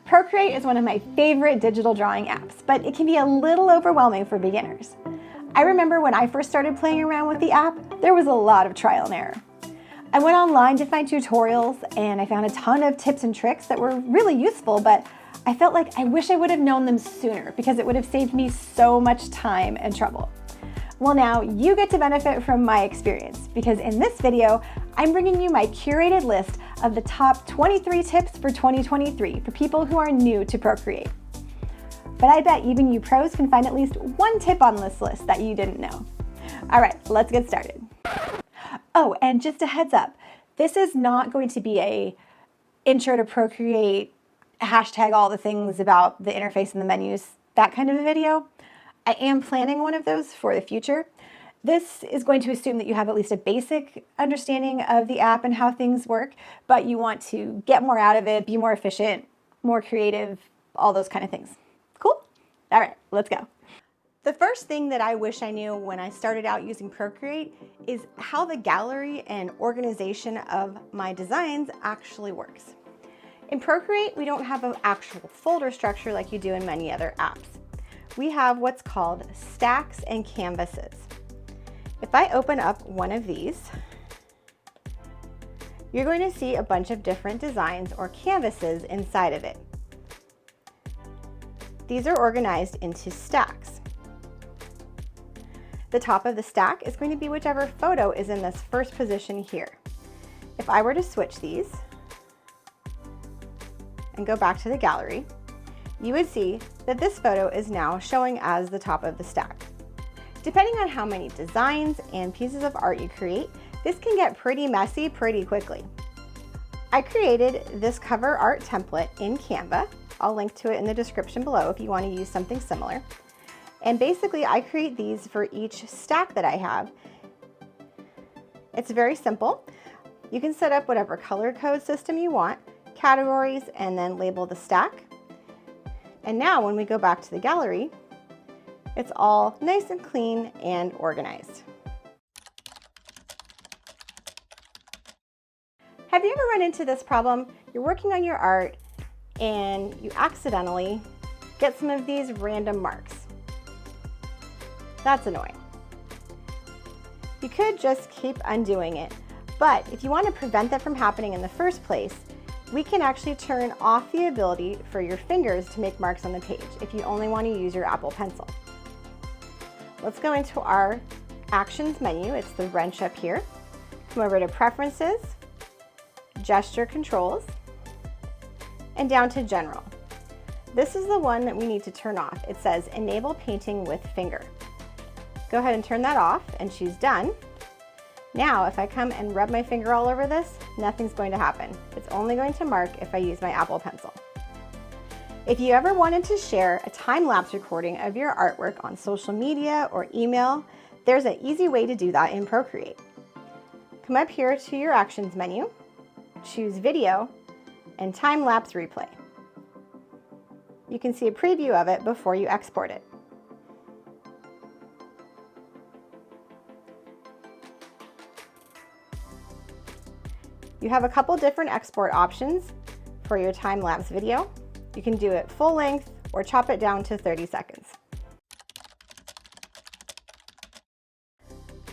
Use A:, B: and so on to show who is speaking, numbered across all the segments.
A: Procreate is one of my favorite digital drawing apps, but it can be a little overwhelming for beginners. I remember when I first started playing around with the app, there was a lot of trial and error. I went online to find tutorials and I found a ton of tips and tricks that were really useful, but I felt like I wish I would have known them sooner because it would have saved me so much time and trouble. Well, now you get to benefit from my experience because in this video, I'm bringing you my curated list of the top 23 tips for 2023 for people who are new to Procreate. But I bet even you pros can find at least one tip on this list that you didn't know. All right, let's get started. Oh, and just a heads up, this is not going to be a intro to Procreate, hashtag all the things about the interface and the menus, that kind of a video. I am planning one of those for the future. This is going to assume that you have at least a basic understanding of the app and how things work, but you want to get more out of it, be more efficient, more creative, all those kind of things. Cool? All right, let's go. The first thing that I wish I knew when I started out using Procreate is how the gallery and organization of my designs actually works. In Procreate, we don't have an actual folder structure like you do in many other apps. We have what's called stacks and canvases. If I open up one of these, you're going to see a bunch of different designs or canvases inside of it. These are organized into stacks. The top of the stack is going to be whichever photo is in this first position here. If I were to switch these and go back to the gallery, you would see that this photo is now showing as the top of the stack. Depending on how many designs and pieces of art you create, this can get pretty messy pretty quickly. I created this cover art template in Canva. I'll link to it in the description below if you want to use something similar. And basically I create these for each stack that I have. It's very simple. You can set up whatever color code system you want, categories, and then label the stack. And now when we go back to the gallery, it's all nice and clean and organized. Have you ever run into this problem? You're working on your art and you accidentally get some of these random marks. That's annoying. You could just keep undoing it, but if you want to prevent that from happening in the first place, we can actually turn off the ability for your fingers to make marks on the page if you only want to use your Apple Pencil. Let's go into our Actions menu. It's the wrench up here. Come over to Preferences, Gesture Controls, and down to General. This is the one that we need to turn off. It says Enable Painting with Finger. Go ahead and turn that off and choose Done. Now, if I come and rub my finger all over this, nothing's going to happen. It's only going to mark if I use my Apple Pencil. If you ever wanted to share a time-lapse recording of your artwork on social media or email, there's an easy way to do that in Procreate. Come up here to your Actions menu, choose Video, and Timelapse Replay. You can see a preview of it before you export it. You have a couple different export options for your time-lapse video. You can do it full length or chop it down to 30 seconds.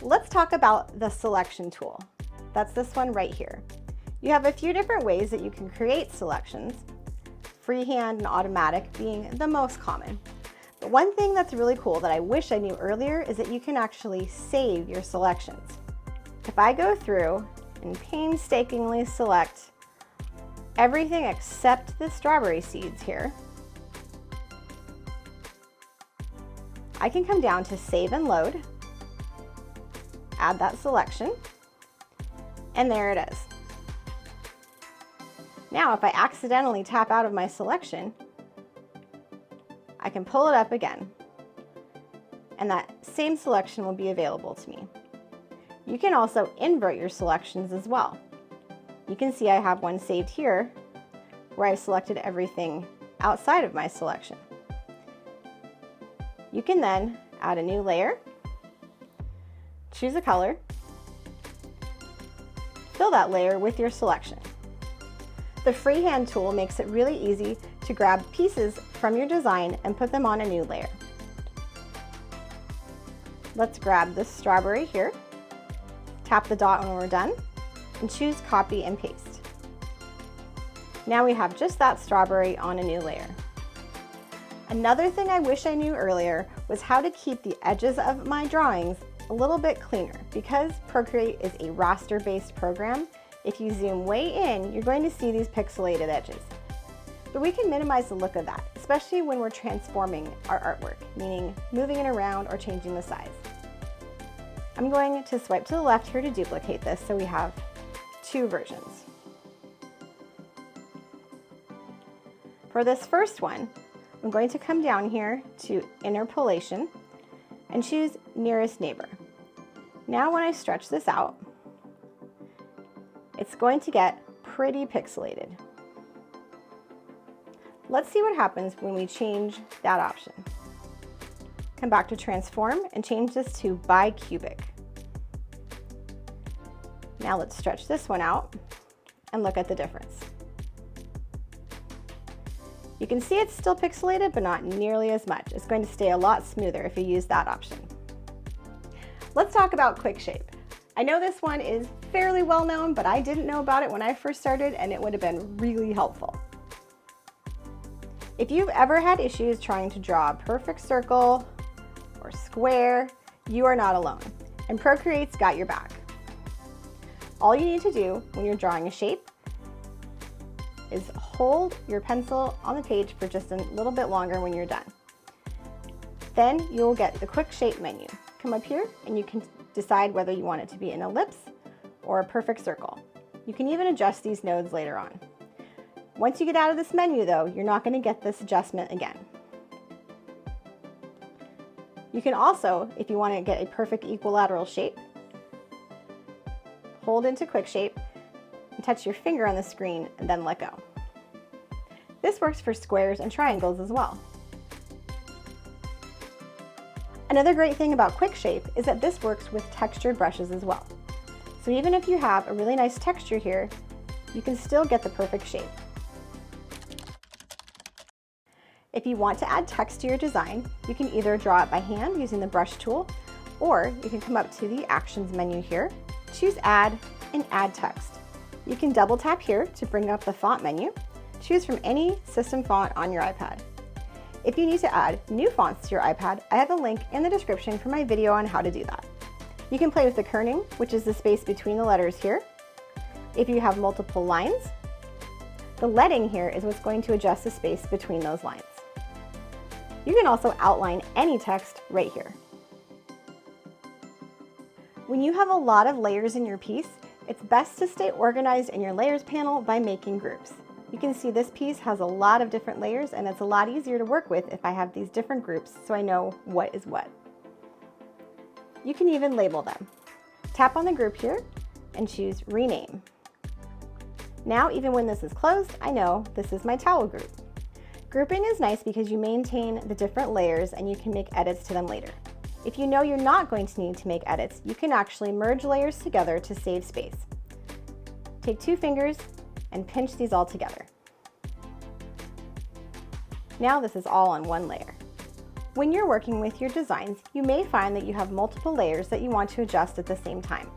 A: Let's talk about the selection tool. That's this one right here. You have a few different ways that you can create selections, freehand and automatic being the most common. But one thing that's really cool that I wish I knew earlier is that you can actually save your selections. If I go through and painstakingly select everything except the strawberry seeds here, I can come down to Save and Load, add that selection, and there it is. Now if I accidentally tap out of my selection, I can pull it up again, and that same selection will be available to me. You can also invert your selections as well. You can see I have one saved here where I've selected everything outside of my selection. You can then add a new layer, choose a color, fill that layer with your selection. The freehand tool makes it really easy to grab pieces from your design and put them on a new layer. Let's grab this strawberry here, tap the dot when we're done, and choose copy and paste. Now we have just that strawberry on a new layer. Another thing I wish I knew earlier was how to keep the edges of my drawings a little bit cleaner. Because Procreate is a raster-based program, if you zoom way in, you're going to see these pixelated edges. But we can minimize the look of that, especially when we're transforming our artwork, meaning moving it around or changing the size. I'm going to swipe to the left here to duplicate this so we have two versions. For this first one, I'm going to come down here to Interpolation and choose Nearest Neighbor. Now when I stretch this out, it's going to get pretty pixelated. Let's see what happens when we change that option. Come back to Transform and change this to Bicubic. Now let's stretch this one out and look at the difference. You can see it's still pixelated, but not nearly as much. It's going to stay a lot smoother if you use that option. Let's talk about Quick Shape. I know this one is fairly well known, but I didn't know about it when I first started, and it would have been really helpful. If you've ever had issues trying to draw a perfect circle or square, you are not alone, and Procreate's got your back. All you need to do when you're drawing a shape is hold your pencil on the page for just a little bit longer when you're done. Then you'll get the Quick Shape menu. Come up here and you can decide whether you want it to be an ellipse or a perfect circle. You can even adjust these nodes later on. Once you get out of this menu though, you're not going to get this adjustment again. You can also, if you want to get a perfect equilateral shape, hold into Quick Shape and touch your finger on the screen and then let go. This works for squares and triangles as well. Another great thing about Quick Shape is that this works with textured brushes as well. So even if you have a really nice texture here, you can still get the perfect shape. If you want to add text to your design, you can either draw it by hand using the brush tool, or you can come up to the Actions menu here, choose Add, and add text. You can double tap here to bring up the font menu. Choose from any system font on your iPad. If you need to add new fonts to your iPad, I have a link in the description for my video on how to do that. You can play with the kerning, which is the space between the letters here. If you have multiple lines, the leading here is what's going to adjust the space between those lines. You can also outline any text right here. When you have a lot of layers in your piece, it's best to stay organized in your layers panel by making groups. You can see this piece has a lot of different layers, and it's a lot easier to work with if I have these different groups so I know what is what. You can even label them. Tap on the group here and choose Rename. Now, even when this is closed, I know this is my towel group. Grouping is nice because you maintain the different layers and you can make edits to them later. If you know you're not going to need to make edits, you can actually merge layers together to save space. Take two fingers and pinch these all together. Now this is all on one layer. When you're working with your designs, you may find that you have multiple layers that you want to adjust at the same time.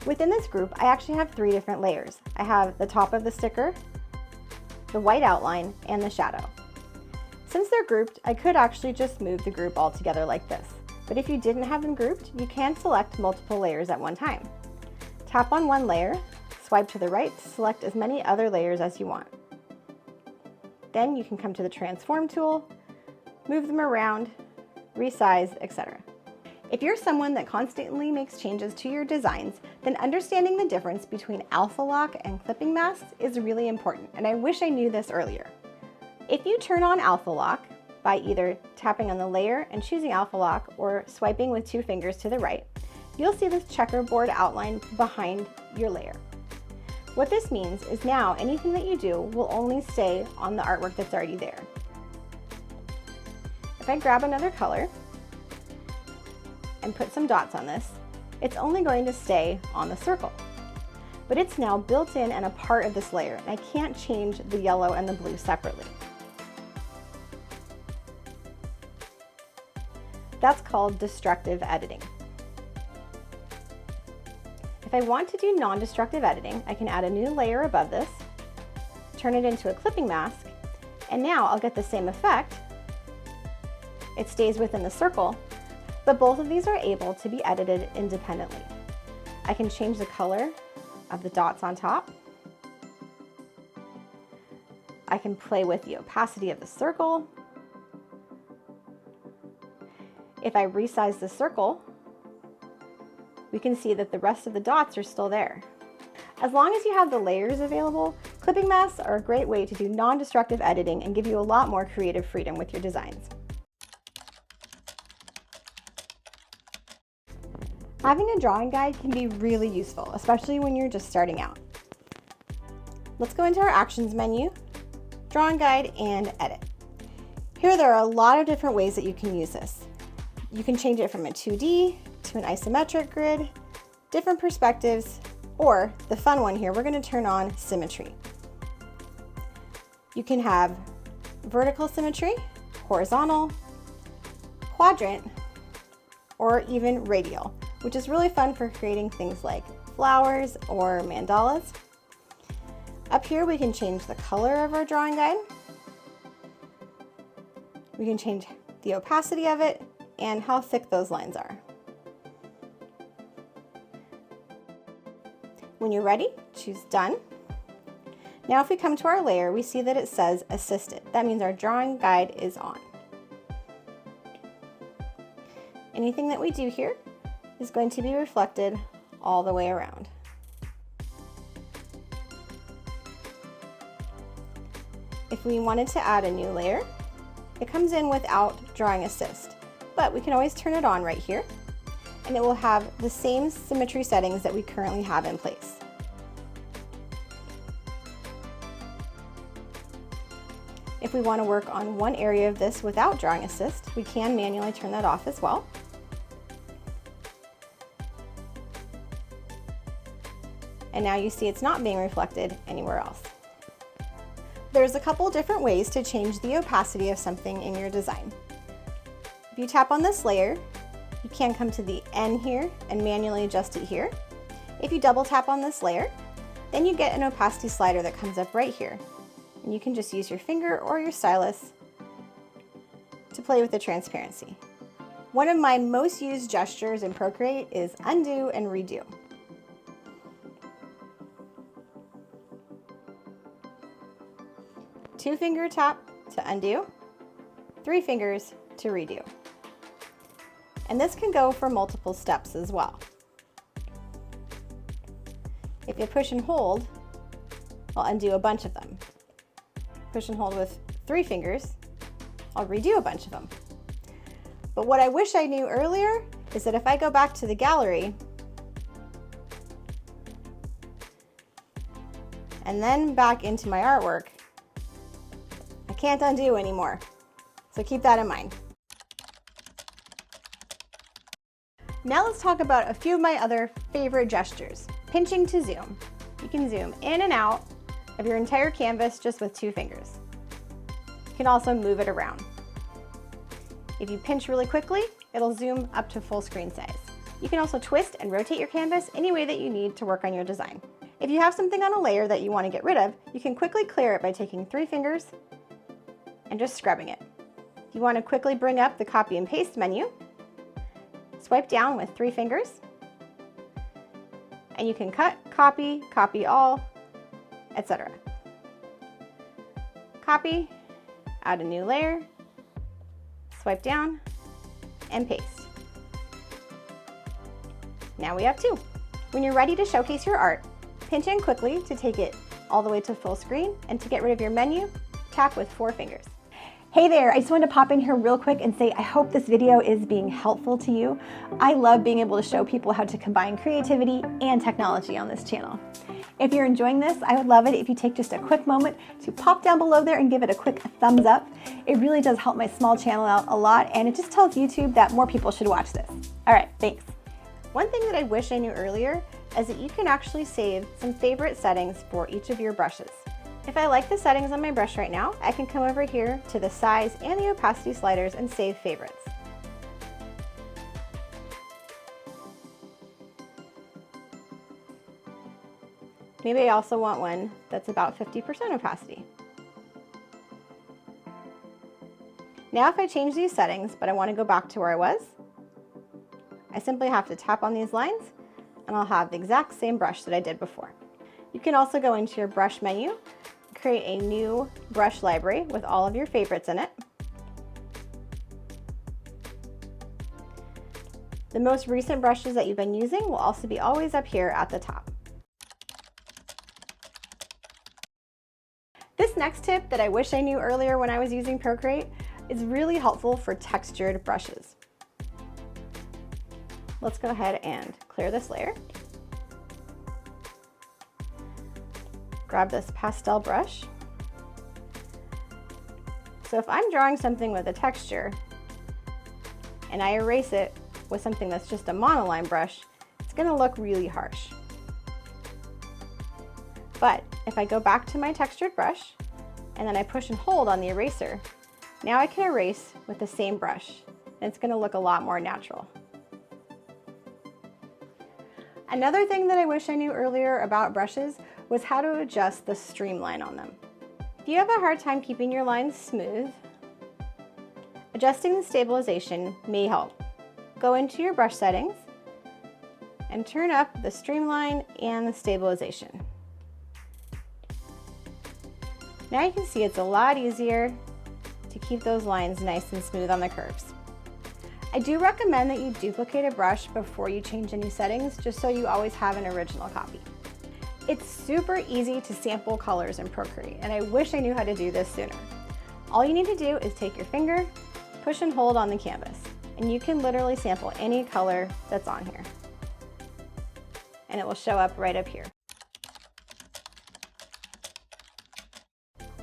A: Within this group, I actually have 3 different layers. I have the top of the sticker, the white outline, and the shadow. Since they're grouped, I could actually just move the group all together like this. But if you didn't have them grouped, you can select multiple layers at one time. Tap on one layer, swipe to the right to select as many other layers as you want. Then you can come to the Transform tool, move them around, resize, etc. If you're someone that constantly makes changes to your designs, then understanding the difference between alpha lock and clipping masks is really important, and I wish I knew this earlier. If you turn on alpha lock by either tapping on the layer and choosing alpha lock or swiping with 2 fingers to the right, you'll see this checkerboard outline behind your layer. What this means is now anything that you do will only stay on the artwork that's already there. If I grab another color and put some dots on this, it's only going to stay on the circle. But it's now built in and a part of this layer, and I can't change the yellow and the blue separately. That's called destructive editing. If I want to do non-destructive editing, I can add a new layer above this, turn it into a clipping mask, and now I'll get the same effect. It stays within the circle, but both of these are able to be edited independently. I can change the color of the dots on top. I can play with the opacity of the circle. If I resize the circle, we can see that the rest of the dots are still there. As long as you have the layers available, clipping masks are a great way to do non-destructive editing and give you a lot more creative freedom with your designs. Having a drawing guide can be really useful, especially when you're just starting out. Let's go into our Actions menu, Drawing Guide, and Edit. Here there are a lot of different ways that you can use this. You can change it from a 2D to an isometric grid, different perspectives, or the fun one here, we're going to turn on symmetry. You can have vertical symmetry, horizontal, quadrant, or even radial, which is really fun for creating things like flowers or mandalas. Up here we can change the color of our drawing guide. We can change the opacity of it and how thick those lines are. When you're ready, choose Done. Now if we come to our layer, we see that it says Assisted. That means our drawing guide is on. Anything that we do here is going to be reflected all the way around. If we wanted to add a new layer, it comes in without Drawing Assist, but we can always turn it on right here, and it will have the same symmetry settings that we currently have in place. If we want to work on one area of this without Drawing Assist, we can manually turn that off as well. And now you see it's not being reflected anywhere else. There's a couple different ways to change the opacity of something in your design. If you tap on this layer, you can come to the N here and manually adjust it here. If you double tap on this layer, then you get an opacity slider that comes up right here. And you can just use your finger or your stylus to play with the transparency. One of my most used gestures in Procreate is undo and redo. Two-finger tap to undo, 3 fingers to redo. And this can go for multiple steps as well. If you push and hold, I'll undo a bunch of them. Push and hold with 3 fingers, I'll redo a bunch of them. But what I wish I knew earlier is that if I go back to the gallery and then back into my artwork, I can't undo anymore. So keep that in mind. Now let's talk about a few of my other favorite gestures. Pinching to zoom. You can zoom in and out of your entire canvas just with 2 fingers. You can also move it around. If you pinch really quickly, it'll zoom up to full screen size. You can also twist and rotate your canvas any way that you need to work on your design. If you have something on a layer that you want to get rid of, you can quickly clear it by taking 3 fingers and just scrubbing it. If you want to quickly bring up the copy and paste menu, swipe down with 3 fingers, and you can cut, copy, copy all, etc. Copy, add a new layer, swipe down, and paste. Now we have 2. When you're ready to showcase your art, pinch in quickly to take it all the way to full screen, and to get rid of your menu, tap with 4 fingers. Hey there, I just wanted to pop in here real quick and say I hope this video is being helpful to you. I love being able to show people how to combine creativity and technology on this channel. If you're enjoying this, I would love it if you take just a quick moment to pop down below there and give it a quick thumbs up. It really does help my small channel out a lot, and it just tells YouTube that more people should watch this. All right, thanks. One thing that I wish I knew earlier is that you can actually save some favorite settings for each of your brushes. If I like the settings on my brush right now, I can come over here to the size and the opacity sliders and save favorites. Maybe I also want one that's about 50% opacity. Now if I change these settings, but I want to go back to where I was, I simply have to tap on these lines and I'll have the exact same brush that I did before. You can also go into your brush menu, create a new brush library with all of your favorites in it. The most recent brushes that you've been using will also be always up here at the top. This next tip that I wish I knew earlier when I was using Procreate is really helpful for textured brushes. Let's go ahead and clear this layer. Grab this pastel brush. So if I'm drawing something with a texture and I erase it with something that's just a monoline brush, it's going to look really harsh. But if I go back to my textured brush and then I push and hold on the eraser, now I can erase with the same brush and it's going to look a lot more natural. Another thing that I wish I knew earlier about brushes was how to adjust the streamline on them. If you have a hard time keeping your lines smooth, adjusting the stabilization may help. Go into your brush settings and turn up the streamline and the stabilization. Now you can see it's a lot easier to keep those lines nice and smooth on the curves. I do recommend that you duplicate a brush before you change any settings, just so you always have an original copy. It's super easy to sample colors in Procreate, and I wish I knew how to do this sooner. All you need to do is take your finger, push and hold on the canvas, and you can literally sample any color that's on here. And it will show up right up here.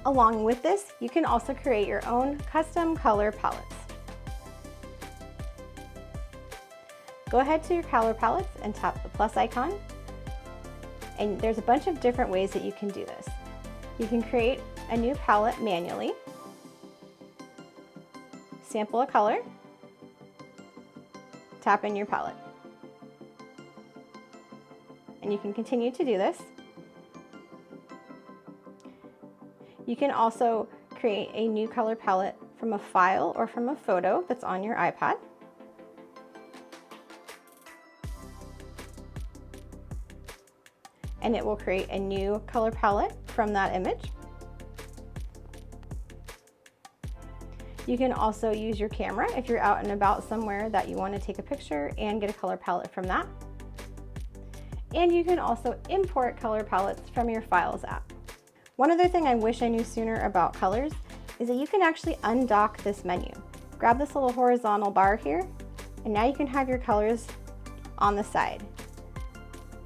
A: Along with this, you can also create your own custom color palettes. Go ahead to your color palettes and tap the plus icon. And there's a bunch of different ways that you can do this. You can create a new palette manually, sample a color, tap in your palette. And you can continue to do this. You can also create a new color palette from a file or from a photo that's on your iPad. And it will create a new color palette from that image. You can also use your camera if you're out and about somewhere that you want to take a picture and get a color palette from that. And you can also import color palettes from your Files app. One other thing I wish I knew sooner about colors is that you can actually undock this menu. Grab this little horizontal bar here, and now you can have your colors on the side.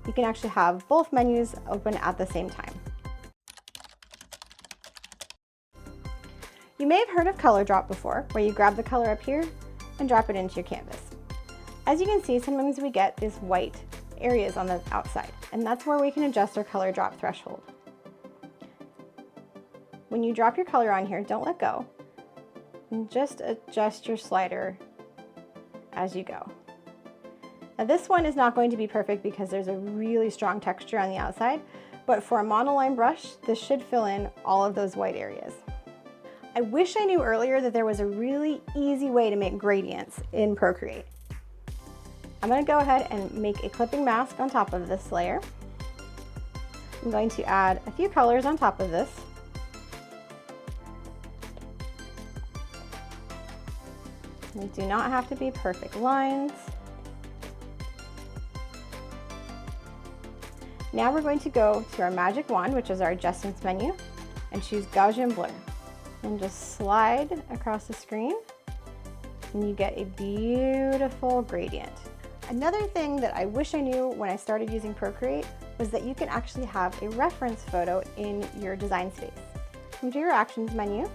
A: You can actually have both menus open at the same time. You may have heard of color drop before, where you grab the color up here and drop it into your canvas. As you can see, sometimes we get these white areas on the outside, and that's where we can adjust our color drop threshold. When you drop your color on here, don't let go, and just adjust your slider as you go. Now this one is not going to be perfect because there's a really strong texture on the outside, but for a monoline brush, this should fill in all of those white areas. I wish I knew earlier that there was a really easy way to make gradients in Procreate. I'm going to go ahead and make a clipping mask on top of this layer. I'm going to add a few colors on top of this. They do not have to be perfect lines. Now we're going to go to our magic wand, which is our adjustments menu, and choose Gaussian blur. And just slide across the screen, and you get a beautiful gradient. Another thing that I wish I knew when I started using Procreate was that you can actually have a reference photo in your design space. Come to your Actions menu,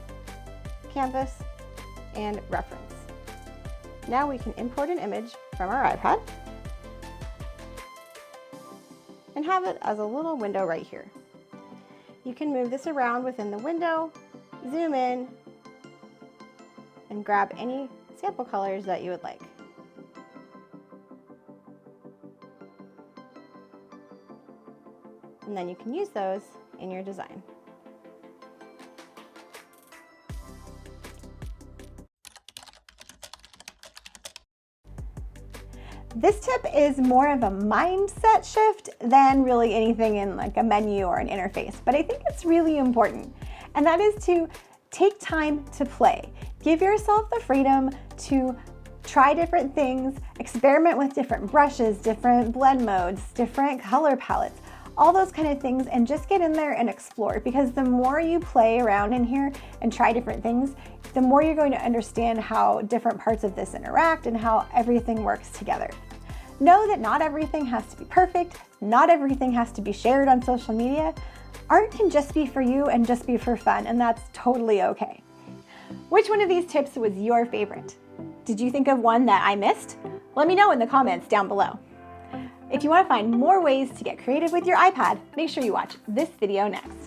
A: Canvas, and Reference. Now we can import an image from our iPad and have it as a little window right here. You can move this around within the window, zoom in, and grab any sample colors that you would like. and then you can use those in your design. This tip is more of a mindset shift than really anything in like a menu or an interface, but I think it's really important. And that is to take time to play. Give yourself the freedom to try different things, experiment with different brushes, different blend modes, different color palettes, all those kind of things, and just get in there and explore, because the more you play around in here and try different things, the more you're going to understand how different parts of this interact and how everything works together. Know that not everything has to be perfect, not everything has to be shared on social media. Art can just be for you and just be for fun, and that's totally okay. Which one of these tips was your favorite? Did you think of one that I missed? Let me know in the comments down below. If you want to find more ways to get creative with your iPad, make sure you watch this video next.